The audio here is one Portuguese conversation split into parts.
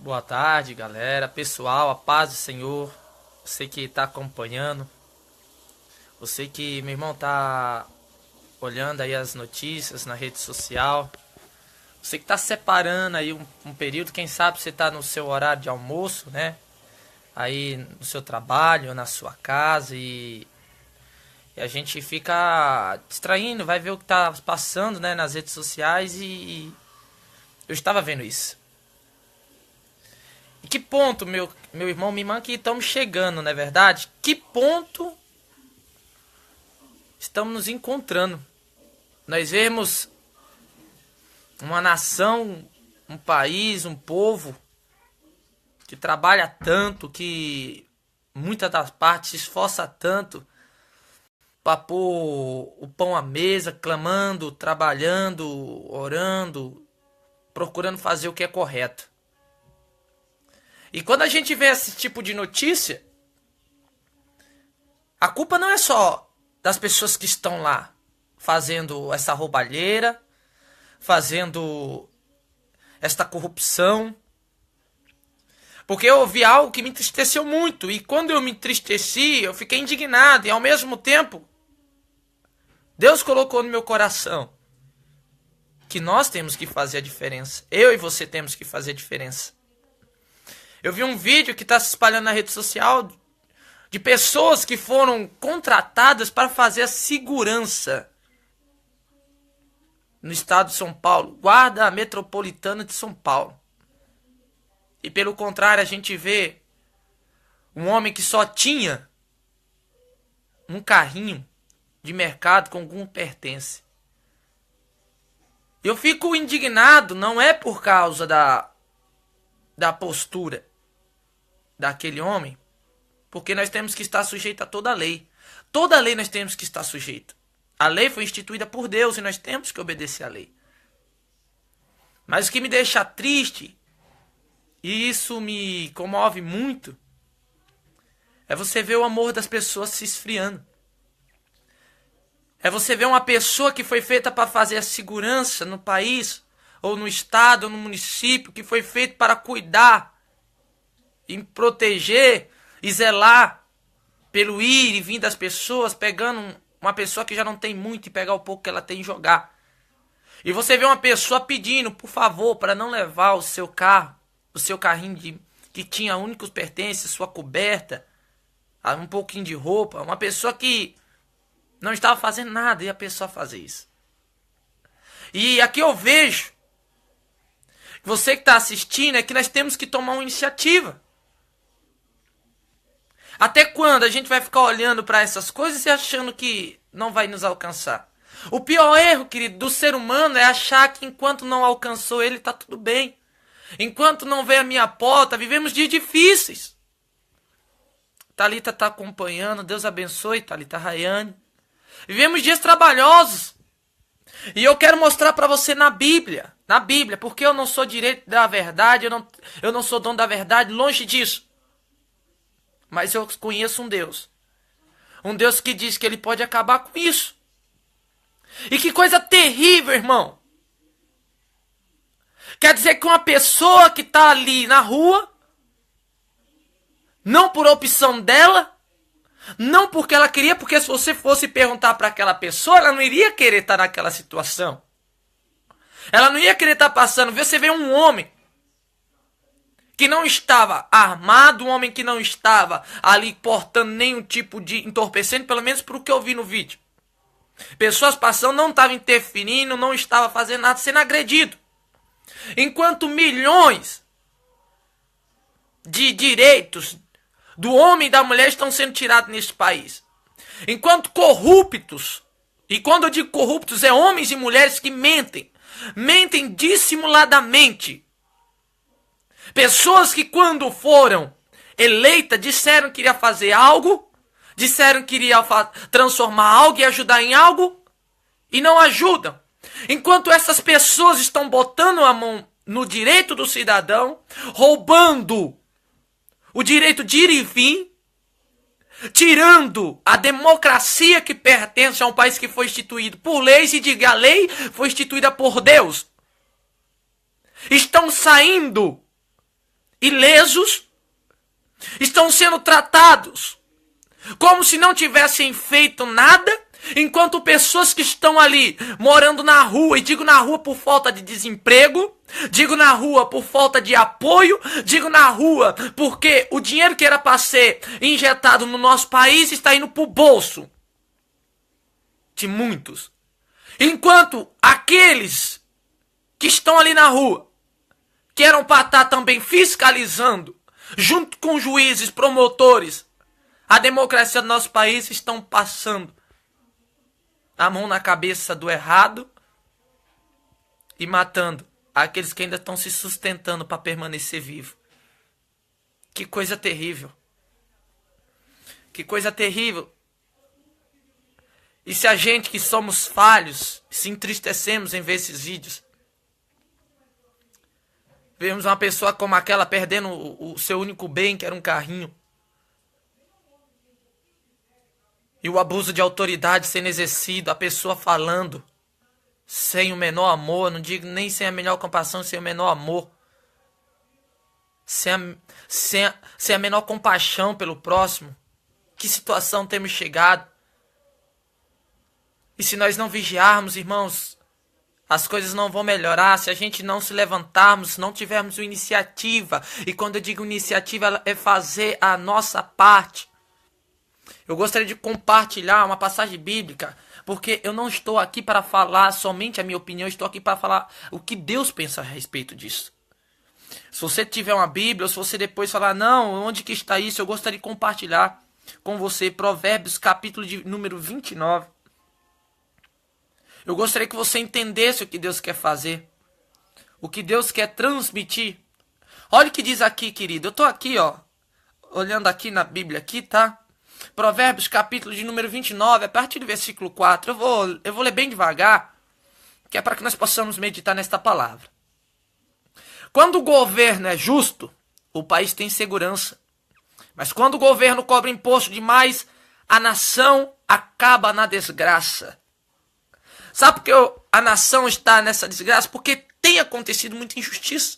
Boa tarde, galera, pessoal, a paz do Senhor. Você que está acompanhando, você que, meu irmão, tá olhando aí as notícias na rede social, você que está separando aí um período, quem sabe você está no seu horário de almoço, né? Aí no seu trabalho, na sua casa e a gente fica distraindo, vai ver o que está passando, né, nas redes sociais e eu estava vendo isso. E que ponto, meu irmão, minha irmã, que estamos chegando, não é verdade? Que ponto estamos nos encontrando? Nós vemos uma nação, um país, um povo que trabalha tanto, que muitas das partes se esforça tanto para pôr o pão à mesa, clamando, trabalhando, orando, procurando fazer o que é correto. E quando a gente vê esse tipo de notícia, a culpa não é só das pessoas que estão lá fazendo essa roubalheira, fazendo esta corrupção. Porque eu ouvi algo que me entristeceu muito. E quando eu me entristeci, eu fiquei indignado. E ao mesmo tempo, Deus colocou no meu coração que nós temos que fazer a diferença. Eu e você temos que fazer a diferença. Eu vi um vídeo que está se espalhando na rede social de pessoas que foram contratadas para fazer a segurança no estado de São Paulo, Guarda Metropolitana de São Paulo. E pelo contrário, a gente vê um homem que só tinha um carrinho de mercado com algum pertence. Eu fico indignado, não é por causa da postura daquele homem, porque nós temos que estar sujeito a toda a lei. Toda a lei nós temos que estar sujeito. A lei foi instituída por Deus e nós temos que obedecer à lei. Mas o que me deixa triste, e isso me comove muito, é você ver o amor das pessoas se esfriando. É você ver uma pessoa que foi feita para fazer a segurança no país, ou no estado, ou no município, que foi feito para cuidar, e proteger e zelar pelo ir e vir das pessoas, pegando uma pessoa que já não tem muito e pegar o pouco que ela tem e jogar. E você vê uma pessoa pedindo, por favor, para não levar o seu carro, o seu carrinho que tinha únicos pertences, sua coberta, um pouquinho de roupa, uma pessoa que não estava fazendo nada e a pessoa fazer isso. E aqui eu vejo, você que está assistindo, é que nós temos que tomar uma iniciativa. Até quando a gente vai ficar olhando para essas coisas e achando que não vai nos alcançar? O pior erro, querido, do ser humano é achar que enquanto não alcançou ele, está tudo bem. Enquanto não vem a minha porta, vivemos dias difíceis. Thalita está acompanhando, Deus abençoe, Thalita Rayane. Vivemos dias trabalhosos. E eu quero mostrar para você na Bíblia, porque eu não sou direito da verdade, eu não sou dono da verdade, longe disso. Mas eu conheço um Deus que diz que ele pode acabar com isso. E que coisa terrível, irmão. Quer dizer que uma pessoa que está ali na rua, não por opção dela, não porque ela queria, porque se você fosse perguntar para aquela pessoa, ela não iria querer estar naquela situação. Ela não ia querer estar passando. Você vê um homem que não estava armado, um homem que não estava ali portando nenhum tipo de entorpecente, pelo menos por o que eu vi no vídeo. Pessoas passando, não estavam interferindo, não estava fazendo nada, sendo agredido. Enquanto milhões de direitos do homem e da mulher estão sendo tirados neste país. Enquanto corruptos, e quando eu digo corruptos, é homens e mulheres que mentem dissimuladamente. Pessoas que quando foram eleitas disseram que iria fazer algo, disseram que iria transformar algo e ajudar em algo, e não ajudam. Enquanto essas pessoas estão botando a mão no direito do cidadão, roubando o direito de ir e vir, tirando a democracia que pertence a um país que foi instituído por leis, e diga, a lei foi instituída por Deus. Estão saindo ilesos, estão sendo tratados como se não tivessem feito nada, enquanto pessoas que estão ali morando na rua, e digo na rua por falta de desemprego, digo na rua por falta de apoio, digo na rua porque o dinheiro que era para ser injetado no nosso país está indo para o bolso de muitos. Enquanto aqueles que estão ali na rua, que eram para estar também fiscalizando, junto com juízes, promotores, a democracia do nosso país, estão passando a mão na cabeça do errado e matando aqueles que ainda estão se sustentando para permanecer vivo. Que coisa terrível. Que coisa terrível. E se a gente que somos falhos, se entristecemos em ver esses vídeos, vemos uma pessoa como aquela perdendo o seu único bem, que era um carrinho. E o abuso de autoridade sendo exercido, a pessoa falando sem o menor amor, não digo nem sem a menor compaixão, sem o menor amor. Sem a menor compaixão pelo próximo. Que situação temos chegado? E se nós não vigiarmos, irmãos, as coisas não vão melhorar. Se a gente não se levantarmos, se não tivermos uma iniciativa. E quando eu digo iniciativa, é fazer a nossa parte. Eu gostaria de compartilhar uma passagem bíblica, porque eu não estou aqui para falar somente a minha opinião, eu estou aqui para falar o que Deus pensa a respeito disso. Se você tiver uma Bíblia, ou se você depois falar, não, onde que está isso? Eu gostaria de compartilhar com você Provérbios, capítulo de número 29. Eu gostaria que você entendesse o que Deus quer fazer, o que Deus quer transmitir. Olha o que diz aqui, querido. Eu estou aqui, olhando aqui na Bíblia, aqui, tá? Provérbios, capítulo de número 29, a partir do versículo 4. Eu vou ler bem devagar, que é para que nós possamos meditar nesta palavra. Quando o governo é justo, o país tem segurança. Mas quando o governo cobra imposto demais, a nação acaba na desgraça. Sabe por que a nação está nessa desgraça? Porque tem acontecido muita injustiça.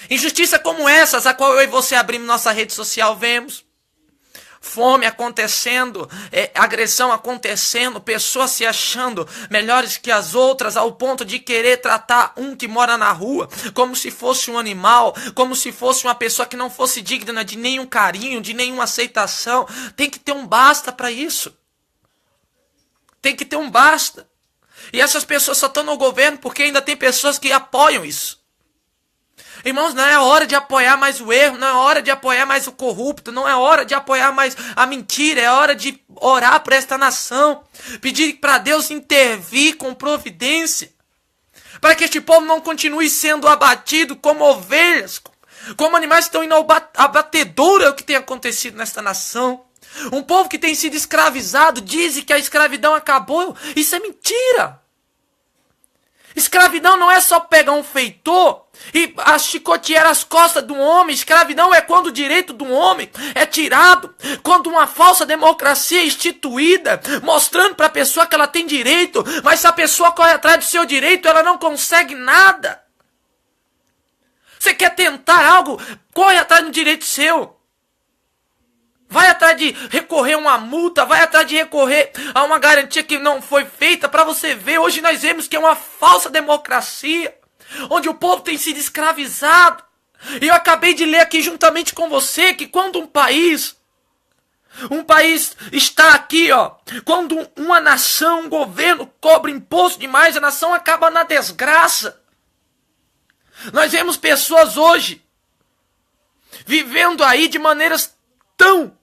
Injustiça como essas, a qual eu e você abrimos nossa rede social, vemos. Fome acontecendo, agressão acontecendo, pessoas se achando melhores que as outras, ao ponto de querer tratar um que mora na rua como se fosse um animal, como se fosse uma pessoa que não fosse digna de nenhum carinho, de nenhuma aceitação. Tem que ter um basta para isso. Tem que ter um basta. E essas pessoas só estão no governo porque ainda tem pessoas que apoiam isso. Irmãos, não é hora de apoiar mais o erro, não é hora de apoiar mais o corrupto, não é hora de apoiar mais a mentira, é hora de orar por esta nação, pedir para Deus intervir com providência, para que este povo não continue sendo abatido como ovelhas, como animais que estão indo ao abatedouro, é o que tem acontecido nesta nação. Um povo que tem sido escravizado, dizem que a escravidão acabou, isso é mentira. Escravidão não é só pegar um feitor e chicotear as costas do homem. Escravidão é quando o direito do homem é tirado, quando uma falsa democracia é instituída, mostrando para a pessoa que ela tem direito, mas se a pessoa corre atrás do seu direito, ela não consegue nada. Você quer tentar algo, corre atrás do direito seu. Vai atrás de recorrer a uma multa, vai atrás de recorrer a uma garantia que não foi feita, para você ver. Hoje nós vemos que é uma falsa democracia, onde o povo tem sido escravizado. E eu acabei de ler aqui juntamente com você que quando um país está aqui, quando uma nação, um governo cobra imposto demais, a nação acaba na desgraça. Nós vemos pessoas hoje vivendo aí de maneiras tão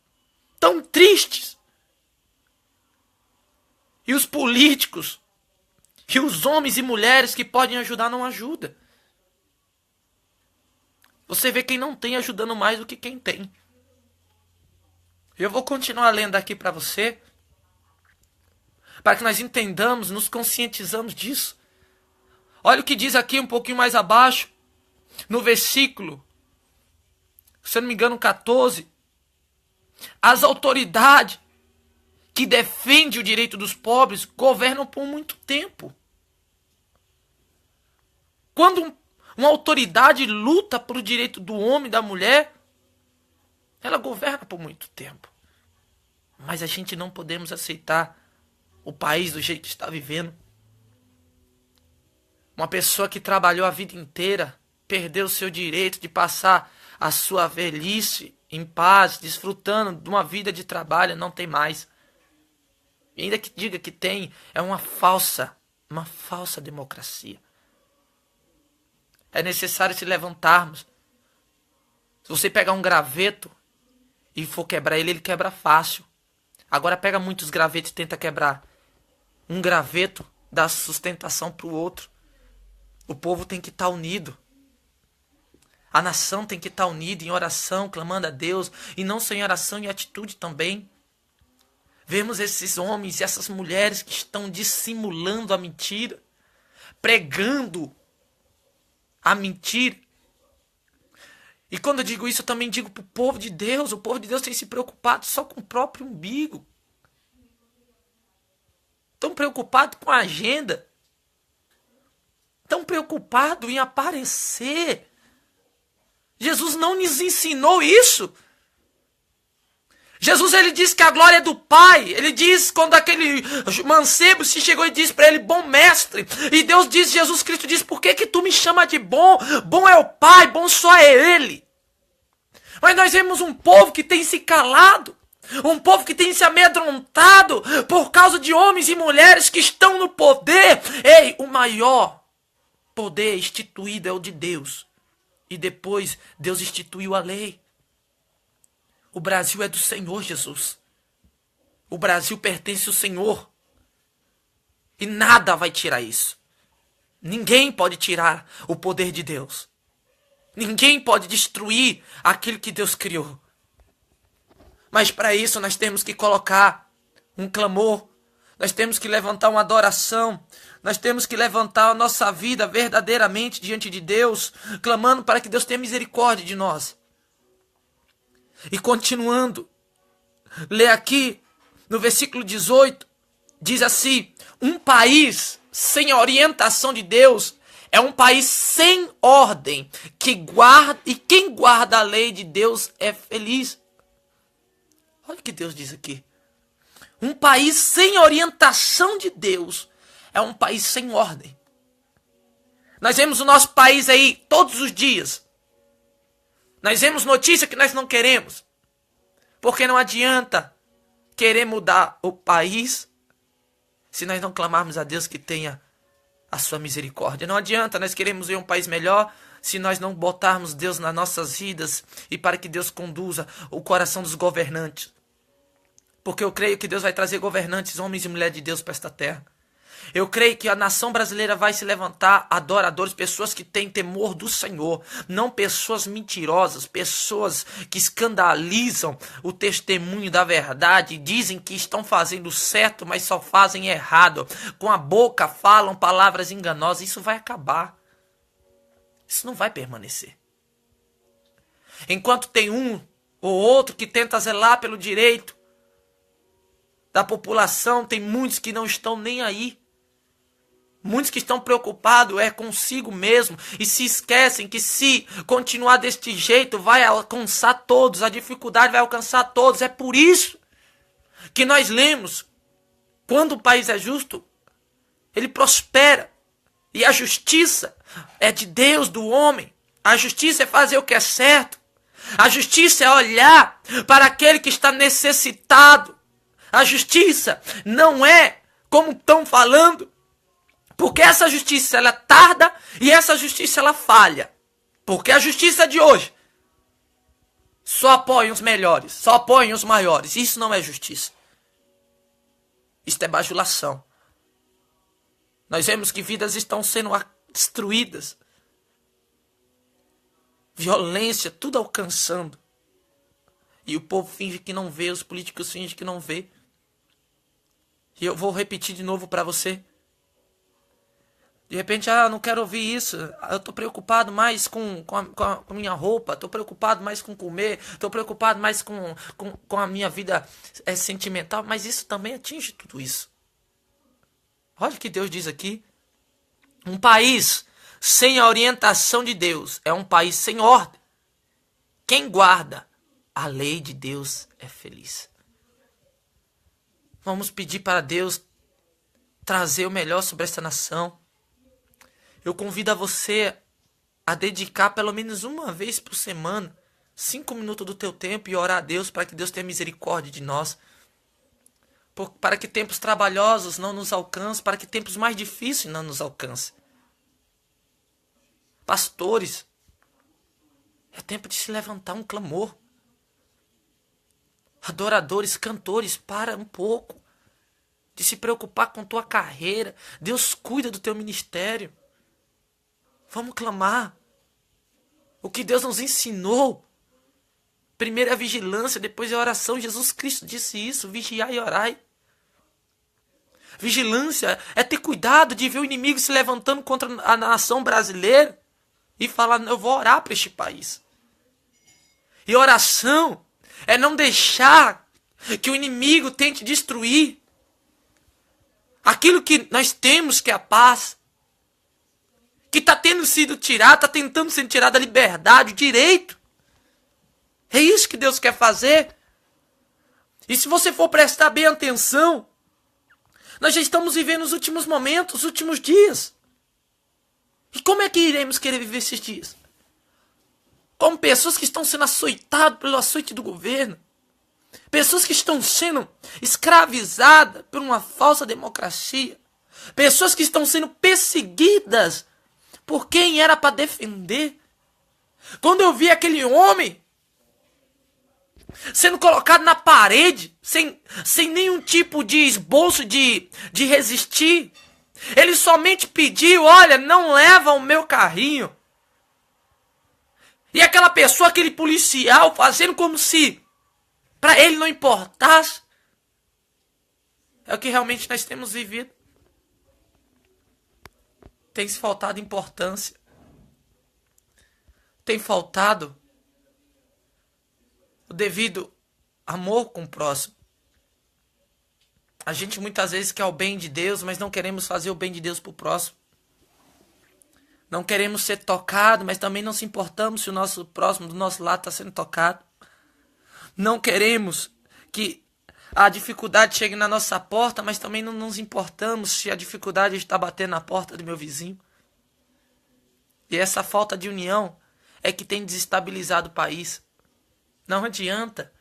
tristes. E os políticos, e os homens e mulheres que podem ajudar, não ajudam. Você vê quem não tem ajudando mais do que quem tem. Eu vou continuar lendo aqui para você, para que nós entendamos, nos conscientizamos disso. Olha o que diz aqui um pouquinho mais abaixo, no versículo, se eu não me engano, 14. As autoridades que defendem o direito dos pobres governam por muito tempo. Quando Uma autoridade luta pelo direito do homem e da mulher. Ela governa por muito tempo. Mas a gente não podemos aceitar o país do jeito que está vivendo. Uma pessoa que trabalhou a vida inteira, perdeu o seu direito de passar a sua velhice em paz, desfrutando de uma vida de trabalho, não tem mais. E ainda que diga que tem, é uma falsa democracia. É necessário se levantarmos. Se você pegar um graveto e for quebrar ele, ele quebra fácil. Agora pega muitos gravetos e tenta quebrar. Um graveto dá sustentação para o outro. O povo tem que estar unido. A nação tem que estar unida em oração, clamando a Deus. E não só em oração, em atitude também. Vemos esses homens e essas mulheres que estão dissimulando a mentira. Pregando a mentira. E quando eu digo isso, eu também digo para o povo de Deus. O povo de Deus tem se preocupado só com o próprio umbigo. Tão preocupado com a agenda. Tão preocupado em aparecer. Jesus não nos ensinou isso. Jesus, ele disse que a glória é do Pai. Ele diz, quando aquele mancebo se chegou e disse para ele, bom mestre. E Deus diz, Jesus Cristo diz, por que tu me chama de bom? Bom é o Pai, bom só é Ele. Mas nós vemos um povo que tem se calado. Um povo que tem se amedrontado por causa de homens e mulheres que estão no poder. Ei, o maior poder instituído é o de Deus. E depois Deus instituiu a lei. O Brasil é do Senhor Jesus. O Brasil pertence ao Senhor. E nada vai tirar isso. Ninguém pode tirar o poder de Deus. Ninguém pode destruir aquilo que Deus criou. Mas para isso nós temos que colocar um clamor. Nós temos que levantar uma adoração. Nós temos que levantar a nossa vida verdadeiramente diante de Deus, clamando para que Deus tenha misericórdia de nós. E continuando, lê aqui no versículo 18, diz assim, um país sem a orientação de Deus é um país sem ordem, e quem guarda a lei de Deus é feliz. Olha o que Deus diz aqui. Um país sem orientação de Deus é um país sem ordem. Nós vemos o nosso país aí todos os dias. Nós vemos notícia que nós não queremos. Porque não adianta querer mudar o país se nós não clamarmos a Deus que tenha a sua misericórdia. Não adianta nós queremos ver um país melhor se nós não botarmos Deus nas nossas vidas e para que Deus conduza o coração dos governantes. Porque eu creio que Deus vai trazer governantes, homens e mulheres de Deus para esta terra. Eu creio que a nação brasileira vai se levantar adoradores, pessoas que têm temor do Senhor, não pessoas mentirosas, pessoas que escandalizam o testemunho da verdade, dizem que estão fazendo certo, mas só fazem errado. Com a boca falam palavras enganosas. Isso vai acabar. Isso não vai permanecer. Enquanto tem um ou outro que tenta zelar pelo direito da população, tem muitos que não estão nem aí. Muitos que estão preocupados consigo mesmo e se esquecem que se continuar deste jeito vai alcançar todos, a dificuldade vai alcançar todos. É por isso que nós lemos, quando o país é justo, ele prospera. E a justiça é de Deus, do homem. A justiça é fazer o que é certo. A justiça é olhar para aquele que está necessitado. A justiça não é como estão falando. Porque essa justiça ela tarda e essa justiça ela falha. Porque a justiça de hoje só apoia os melhores, só apoia os maiores. Isso não é justiça. Isso é bajulação. Nós vemos que vidas estão sendo destruídas. Violência, tudo alcançando. E o povo finge que não vê, os políticos fingem que não vê. E eu vou repetir de novo para você. De repente, não quero ouvir isso. Eu estou preocupado mais com a minha roupa. Estou preocupado mais com comer. Estou preocupado mais com a minha vida sentimental. Mas isso também atinge tudo isso. Olha o que Deus diz aqui. Um país sem a orientação de Deus é um país sem ordem. Quem guarda a lei de Deus é feliz. Vamos pedir para Deus trazer o melhor sobre essa nação. Eu convido a você a dedicar pelo menos uma vez por semana 5 minutos do teu tempo e orar a Deus para que Deus tenha misericórdia de nós. Para que tempos trabalhosos não nos alcancem, para que tempos mais difíceis não nos alcancem. Pastores, é tempo de se levantar um clamor. Adoradores, cantores, para um pouco de se preocupar com tua carreira. Deus cuida do teu ministério. Vamos clamar. O que Deus nos ensinou. Primeiro é a vigilância, depois é a oração. Jesus Cristo disse isso, vigiai e orai. Vigilância é ter cuidado de ver o inimigo se levantando contra a nação brasileira e falar, eu vou orar para este país. E oração é não deixar que o inimigo tente destruir aquilo que nós temos, que é a paz. Que está tendo sido tirado, está tentando ser tirado a liberdade, o direito. É isso que Deus quer fazer. E se você for prestar bem atenção, nós já estamos vivendo os últimos momentos, os últimos dias. E como é que iremos querer viver esses dias? Como pessoas que estão sendo açoitadas pelo açoite do governo. Pessoas que estão sendo escravizadas por uma falsa democracia. Pessoas que estão sendo perseguidas por quem era para defender. Quando eu vi aquele homem sendo colocado na parede, sem nenhum tipo de esboço de resistir, ele somente pediu, olha, não leva o meu carrinho. E aquela pessoa, aquele policial, fazendo como se para ele não importasse. É o que realmente nós temos vivido. Tem faltado importância. Tem faltado o devido amor com o próximo. A gente muitas vezes quer o bem de Deus, mas não queremos fazer o bem de Deus para o próximo. Não queremos ser tocados, mas também não se importamos se o nosso próximo do nosso lado está sendo tocado. Não queremos que a dificuldade chegue na nossa porta, mas também não nos importamos se a dificuldade está batendo na porta do meu vizinho. E essa falta de união é que tem desestabilizado o país. Não adianta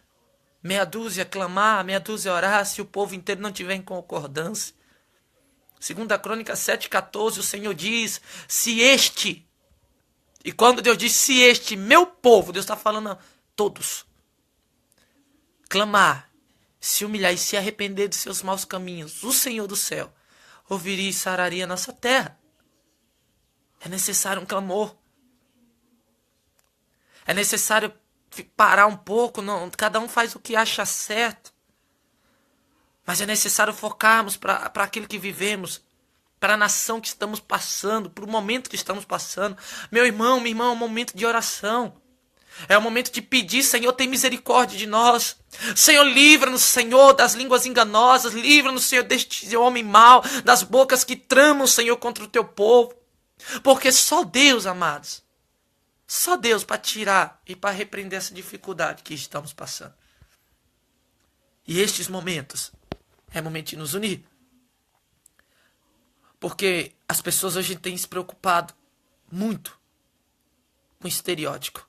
meia dúzia clamar, meia dúzia orar, se o povo inteiro não tiver em concordância. 2 Crônicas 7,14, o Senhor diz, se este, e quando Deus diz se este, meu povo, Deus está falando a todos, clamar, se humilhar e se arrepender de seus maus caminhos, o Senhor do céu ouviria e sararia a nossa terra. É necessário um clamor. É necessário parar um pouco, não, cada um faz o que acha certo. Mas é necessário focarmos para aquilo que vivemos, para a nação que estamos passando, para o momento que estamos passando. Meu irmão, minha irmã, é um momento de oração. É o momento de pedir, Senhor, tem misericórdia de nós. Senhor, livra-nos, Senhor, das línguas enganosas. Livra-nos, Senhor, deste homem mau, das bocas que tramam, Senhor, contra o teu povo. Porque só Deus, amados, só Deus para tirar e para repreender essa dificuldade que estamos passando. E estes momentos é momento de nos unir. Porque as pessoas hoje têm se preocupado muito com o estereótipo.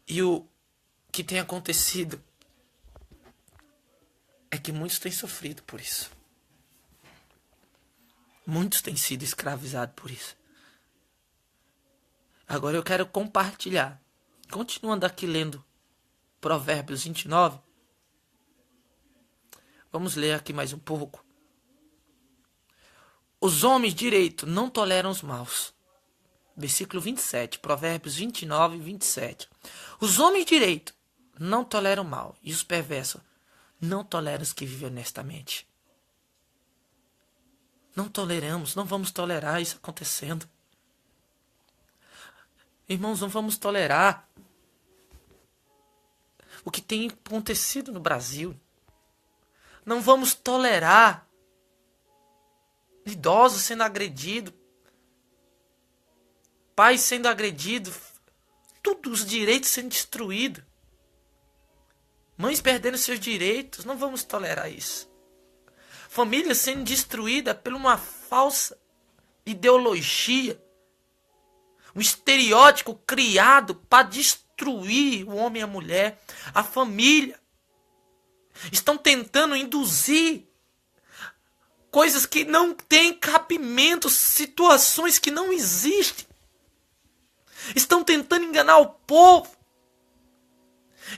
E o que tem acontecido é que muitos têm sofrido por isso. Muitos têm sido escravizados por isso. Agora eu quero compartilhar. Continuando aqui lendo Provérbios 29. Vamos ler aqui mais um pouco. Os homens de direito não toleram os maus. Versículo 27, Provérbios 29 e 27. Os homens de direito não toleram o mal, e os perversos não toleram os que vivem honestamente. Não toleramos, não vamos tolerar isso acontecendo. Irmãos, não vamos tolerar o que tem acontecido no Brasil. Não vamos tolerar idosos sendo agredidos pais sendo agredidos, todos os direitos sendo destruídos. Mães perdendo seus direitos, não vamos tolerar isso. Família sendo destruída por uma falsa ideologia, um estereótipo criado para destruir o homem e a mulher, a família. Estão tentando induzir coisas que não têm cabimento, situações que não existem. Estão tentando enganar o povo.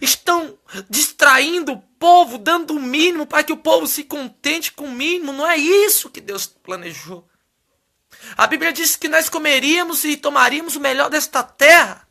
Estão distraindo o povo, dando o mínimo para que o povo se contente com o mínimo. Não é isso que Deus planejou. A Bíblia diz que nós comeríamos e tomaríamos o melhor desta terra.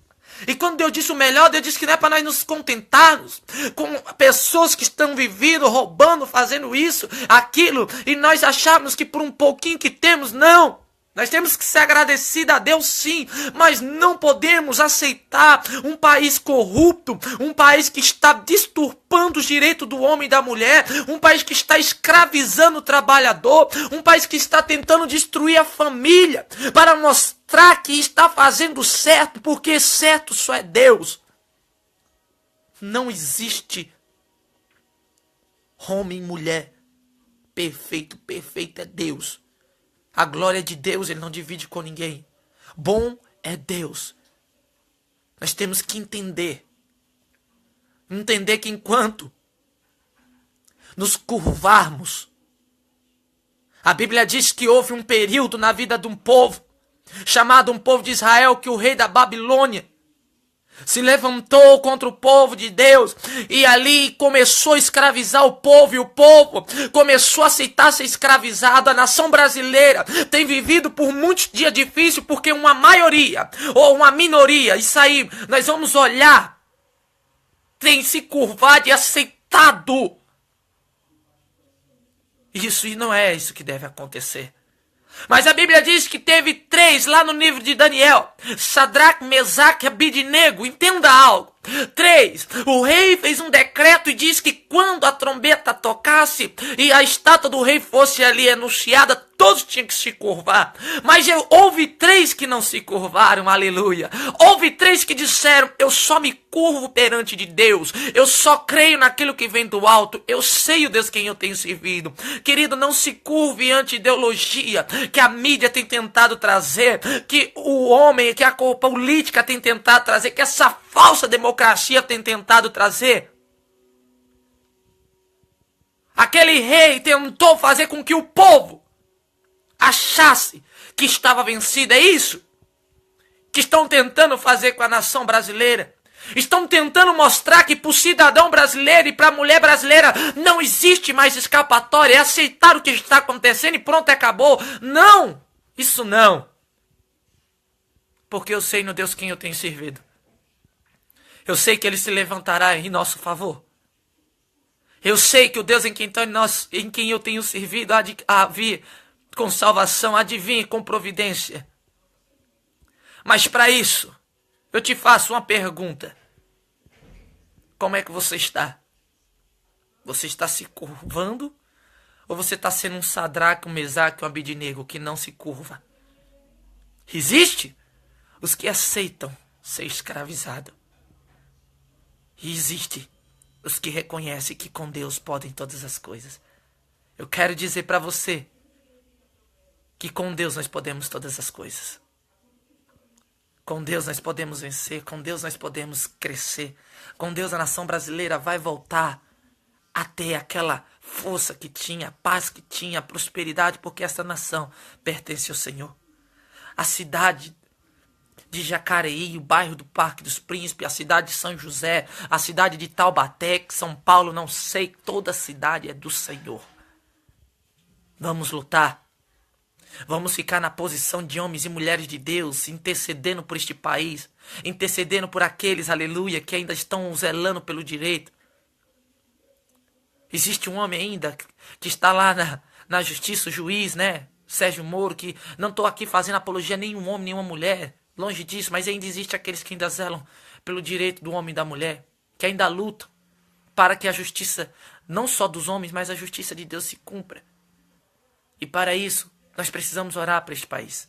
E quando Deus disse o melhor, Deus disse que não é para nós nos contentarmos com pessoas que estão vivendo, roubando, fazendo isso, aquilo, e nós acharmos que por um pouquinho que temos, não. Nós temos que ser agradecidos a Deus, sim, mas não podemos aceitar um país corrupto, um país que está deturpando os direitos do homem e da mulher, um país que está escravizando o trabalhador, um país que está tentando destruir a família, para mostrar que está fazendo certo, porque certo só é Deus. Não existe homem e mulher perfeito, perfeito é Deus. A glória de Deus, ele não divide com ninguém. Bom é Deus. Nós temos que entender que enquanto nos curvarmos, a Bíblia diz que houve um período na vida de um povo, chamado um povo de Israel, que o rei da Babilônia se levantou contra o povo de Deus e ali começou a escravizar o povo, e o povo começou a aceitar ser escravizado. A nação brasileira tem vivido por muitos dias difíceis porque uma maioria ou uma minoria, isso aí nós vamos olhar, tem se curvado e aceitado isso, e não é isso que deve acontecer. Mas a Bíblia diz que teve 3 lá no livro de Daniel: Sadraque, Mesaque e Abidnego. Entenda algo. 3. O rei fez um decreto e disse que quando a trombeta tocasse e a estátua do rei fosse ali anunciada, todos tinham que se curvar. Mas houve 3 que não se curvaram, aleluia. Houve 3 que disseram: eu só me curvo perante de Deus. Eu só creio naquilo que vem do alto. Eu sei o Deus quem eu tenho servido. Querido, não se curve ante ideologia que a mídia tem tentado trazer, que o homem, que a política tem tentado trazer, que essa falsa democracia tem tentado trazer. Aquele rei tentou fazer com que o povo achasse que estava vencido. É isso que estão tentando fazer com a nação brasileira. Estão tentando mostrar que para o cidadão brasileiro e para a mulher brasileira não existe mais escapatória. É aceitar o que está acontecendo e pronto, acabou. Não, isso não. Porque eu sei no Deus quem eu tenho servido. Eu sei que ele se levantará em nosso favor. Eu sei que o Deus em quem eu tenho servido há de vir com salvação, há de vir com providência. Mas para isso, eu te faço uma pergunta. Como é que você está? Você está se curvando? Ou você está sendo um Sadraque, um Mesaque, um Abidnego que não se curva? Existe os que aceitam ser escravizado. E existe os que reconhecem que com Deus podem todas as coisas. Eu quero dizer para você que com Deus nós podemos todas as coisas. Com Deus nós podemos vencer, com Deus nós podemos crescer. Com Deus a nação brasileira vai voltar a ter aquela força que tinha, a paz que tinha, a prosperidade, porque essa nação pertence ao Senhor. A cidade de Jacareí, o bairro do Parque dos Príncipes, a cidade de São José, a cidade de Taubaté, São Paulo, não sei, toda a cidade é do Senhor. Vamos lutar. Vamos ficar na posição de homens e mulheres de Deus, intercedendo por este país, intercedendo por aqueles, aleluia, que ainda estão zelando pelo direito. Existe um homem ainda que está lá na justiça, o juiz, né? Sérgio Moro, que não estou aqui fazendo apologia a nenhum homem, nenhuma mulher, longe disso, mas ainda existe aqueles que ainda zelam pelo direito do homem e da mulher, que ainda lutam para que a justiça, não só dos homens, mas a justiça de Deus se cumpra. E para isso, nós precisamos orar para este país.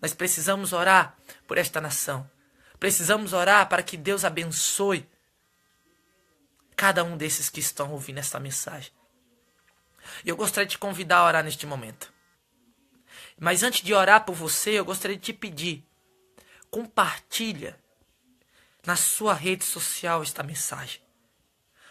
Nós precisamos orar por esta nação. Precisamos orar para que Deus abençoe cada um desses que estão ouvindo esta mensagem. E eu gostaria de te convidar a orar neste momento. Mas antes de orar por você, eu gostaria de te pedir, compartilha na sua rede social esta mensagem.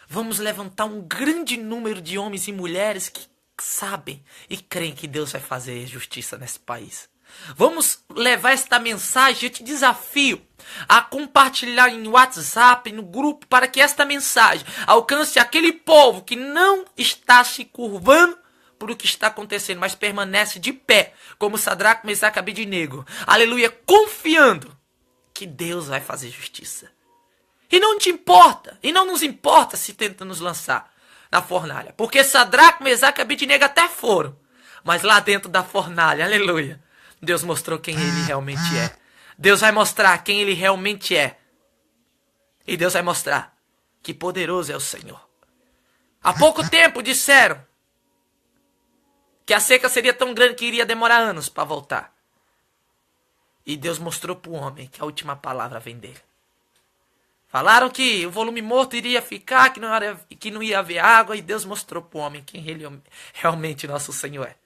Vamos levantar um grande número de homens e mulheres que sabem e creem que Deus vai fazer justiça nesse país. Vamos levar esta mensagem. Eu te desafio a compartilhar em WhatsApp, no grupo, para que esta mensagem alcance aquele povo que não está se curvando por o que está acontecendo, mas permanece de pé, como Sadraque, Mesaque e Abednego. Aleluia, confiando que Deus vai fazer justiça. E não te importa, e não nos importa se tenta nos lançar na fornalha, porque Sadraque, Mesaque e Abednego até foram, mas lá dentro da fornalha, aleluia, Deus mostrou quem ele realmente é. Deus vai mostrar quem ele realmente é. E Deus vai mostrar que poderoso é o Senhor. Há pouco tempo disseram que a seca seria tão grande que iria demorar anos para voltar. E Deus mostrou para o homem que a última palavra vem dele. Falaram que o volume morto iria ficar, que não ia haver água. E Deus mostrou para o homem quem ele realmente nosso Senhor é.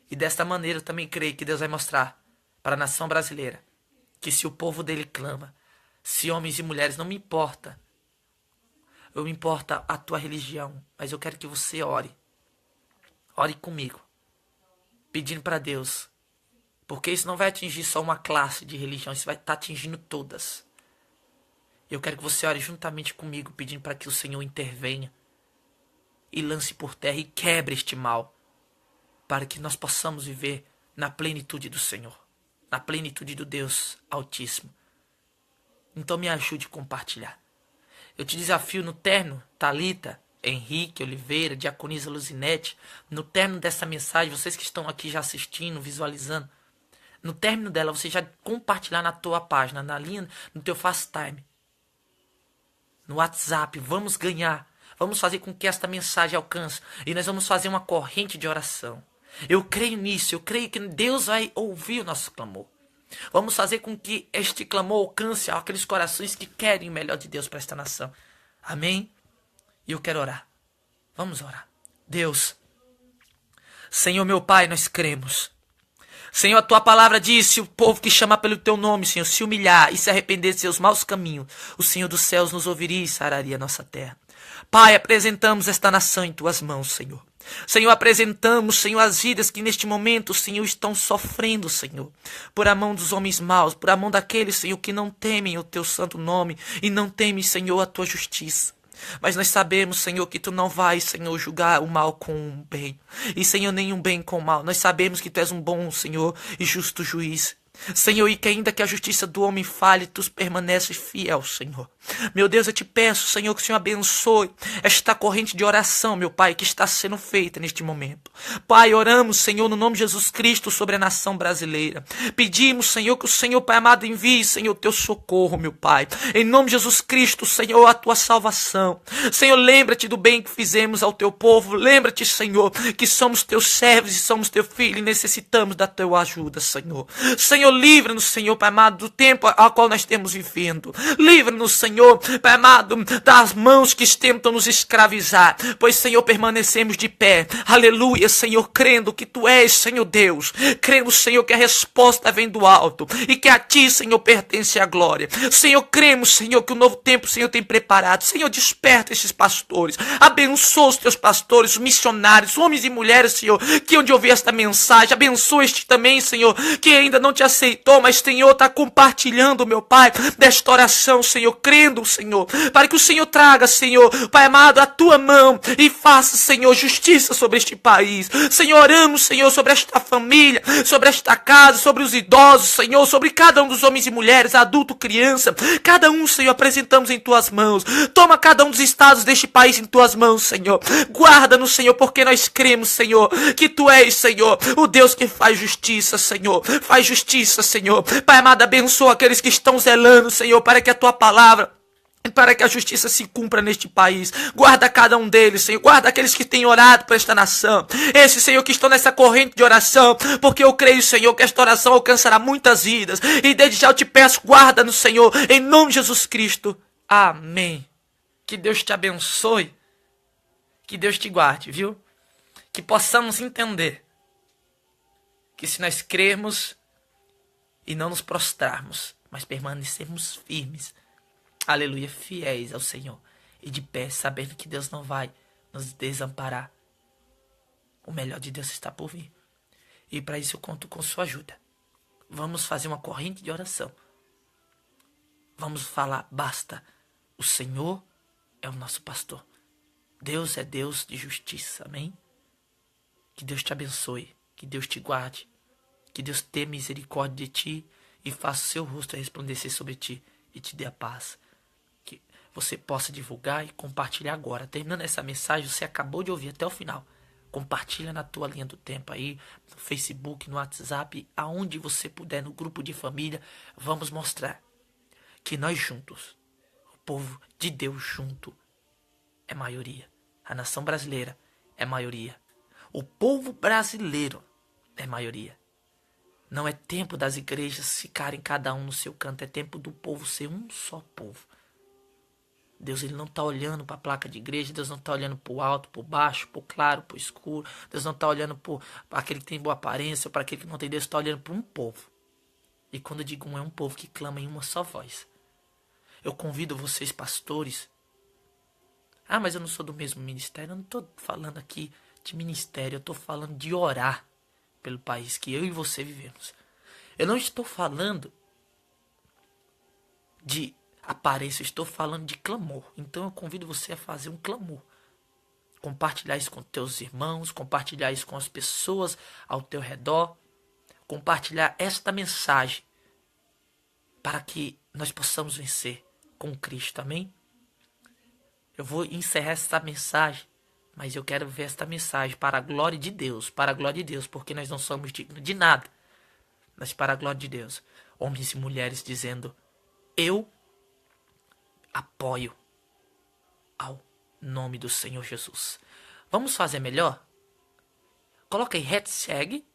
E desta maneira eu também creio que Deus vai mostrar para a nação brasileira que se o povo dele clama, se homens e mulheres, não me importa, não me importa a tua religião, mas eu quero que você ore. Ore comigo, pedindo para Deus, porque isso não vai atingir só uma classe de religião, isso vai estar atingindo todas. Eu quero que você ore juntamente comigo, pedindo para que o Senhor intervenha e lance por terra e quebre este mal, para que nós possamos viver na plenitude do Senhor, na plenitude do Deus Altíssimo. Então me ajude a compartilhar. Eu te desafio no término, Thalita, Henrique Oliveira, Diaconisa Luzinete, no término dessa mensagem, vocês que estão aqui já assistindo, visualizando, no término dela, você já compartilhar na tua página, na linha, no teu FaceTime, no WhatsApp. Vamos ganhar, vamos fazer com que esta mensagem alcance, e nós vamos fazer uma corrente de oração. Eu creio nisso, eu creio que Deus vai ouvir o nosso clamor. Vamos fazer com que este clamor alcance aqueles corações que querem o melhor de Deus para esta nação. Amém? E eu quero orar. Vamos orar. Deus, Senhor meu Pai, nós cremos. Senhor, a tua palavra diz, se o povo que chama pelo teu nome, Senhor, se humilhar e se arrepender de seus maus caminhos, o Senhor dos céus nos ouviria e sararia a nossa terra. Pai, apresentamos esta nação em tuas mãos, Senhor. Senhor, apresentamos, Senhor, as vidas que neste momento, Senhor, estão sofrendo, Senhor, por a mão dos homens maus, por a mão daqueles, Senhor, que não temem o teu santo nome e não temem, Senhor, a tua justiça. Mas nós sabemos, Senhor, que tu não vais, Senhor, julgar o mal com o bem, e, Senhor, nem o bem com o mal. Nós sabemos que tu és um bom, Senhor, e justo juiz. Senhor, e que ainda que a justiça do homem falhe, tu permaneces fiel, Senhor. Meu Deus, eu te peço, Senhor, que o Senhor abençoe esta corrente de oração, meu Pai, que está sendo feita neste momento. Pai, oramos, Senhor, no nome de Jesus Cristo, sobre a nação brasileira. Pedimos, Senhor, que o Senhor, Pai amado, envie, Senhor, o teu socorro, meu Pai. Em nome de Jesus Cristo, Senhor, a tua salvação. Senhor, lembra-te do bem que fizemos ao teu povo. Lembra-te, Senhor, que somos teus servos e somos teu filho e necessitamos da tua ajuda, Senhor. Senhor, livra-nos, Senhor, Pai amado, do tempo ao qual nós temos vivendo. Livra-nos, Senhor, Pai amado, das mãos que tentam nos escravizar. Pois, Senhor, permanecemos de pé. Aleluia, Senhor, crendo que tu és, Senhor Deus. Cremos, Senhor, que a resposta vem do alto e que a ti, Senhor, pertence a glória. Senhor, cremos, Senhor, que o novo tempo, Senhor, tem preparado. Senhor, desperta esses pastores. Abençoa os teus pastores, os missionários, homens e mulheres, Senhor, que onde ouvir esta mensagem. Abençoa este também, Senhor, que ainda não te aceitou, mas, Senhor, está compartilhando, meu Pai, desta oração, Senhor, crendo, Senhor, para que o Senhor traga, Senhor, Pai amado, a tua mão e faça, Senhor, justiça sobre este país. Senhor, oramos, Senhor, sobre esta família, sobre esta casa, sobre os idosos, Senhor, sobre cada um dos homens e mulheres, adulto, criança, cada um, Senhor, apresentamos em tuas mãos. Toma cada um dos estados deste país em tuas mãos, Senhor. Guarda-nos, Senhor, porque nós cremos, Senhor, que tu és, Senhor, o Deus que faz justiça, Senhor. Faz justiça, Senhor. Pai amado, abençoa aqueles que estão zelando, Senhor, para que a tua palavra para que a justiça se cumpra neste país. Guarda cada um deles, Senhor. Guarda aqueles que têm orado por esta nação. Esse, Senhor, que estão nessa corrente de oração. Porque eu creio, Senhor, que esta oração alcançará muitas vidas. E desde já eu te peço, guarda no Senhor, em nome de Jesus Cristo. Amém. Que Deus te abençoe. Que Deus te guarde, viu? Que possamos entender que se nós crermos e não nos prostrarmos, mas permanecermos firmes, aleluia, fiéis ao Senhor e de pé, sabendo que Deus não vai nos desamparar. O melhor de Deus está por vir. E para isso eu conto com sua ajuda. Vamos fazer uma corrente de oração. Vamos falar, basta. O Senhor é o nosso pastor. Deus é Deus de justiça, amém? Que Deus te abençoe, que Deus te guarde, que Deus tenha misericórdia de ti e faça o seu rosto resplandecer sobre ti e te dê a paz. Que você possa divulgar e compartilhar agora. Terminando essa mensagem, você acabou de ouvir até o final. Compartilha na tua linha do tempo aí, no Facebook, no WhatsApp, aonde você puder, no grupo de família. Vamos mostrar que nós juntos, o povo de Deus junto, é maioria. A nação brasileira é maioria. O povo brasileiro é maioria. Não é tempo das igrejas ficarem cada um no seu canto. É tempo do povo ser um só povo. Deus, ele não está olhando para a placa de igreja. Deus não está olhando para o alto, para o baixo, para o claro, para o escuro. Deus não está olhando para aquele que tem boa aparência ou para aquele que não tem. Deus está olhando para um povo. E quando eu digo um, é um povo que clama em uma só voz. Eu convido vocês, pastores. Ah, mas eu não sou do mesmo ministério. Eu não estou falando aqui de ministério. Eu estou falando de orar pelo país que eu e você vivemos. Eu não estou falando de aparência. Eu estou falando de clamor. Então eu convido você a fazer um clamor. Compartilhar isso com teus irmãos. Compartilhar isso com as pessoas ao teu redor. Compartilhar esta mensagem para que nós possamos vencer com Cristo, amém? Eu vou encerrar essa mensagem, mas eu quero ver esta mensagem para a glória de Deus, porque nós não somos dignos de nada, mas para a glória de Deus. Homens e mulheres dizendo, eu apoio ao nome do Senhor Jesus. Vamos fazer melhor? Coloca aí hashtag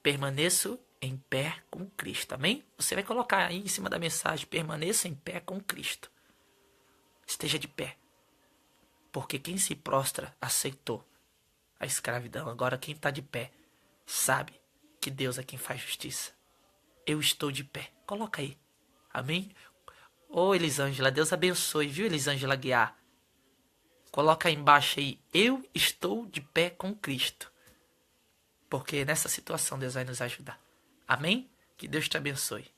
permaneço em pé com Cristo, amém? Você vai colocar aí em cima da mensagem, permaneça em pé com Cristo. Esteja de pé. Porque quem se prostra aceitou a escravidão. Agora quem está de pé sabe que Deus é quem faz justiça. Eu estou de pé. Coloca aí. Amém? Ô Elisângela, Deus abençoe, viu, Elisângela Guiar? Coloca aí embaixo aí. Eu estou de pé com Cristo. Porque nessa situação Deus vai nos ajudar. Amém? Que Deus te abençoe.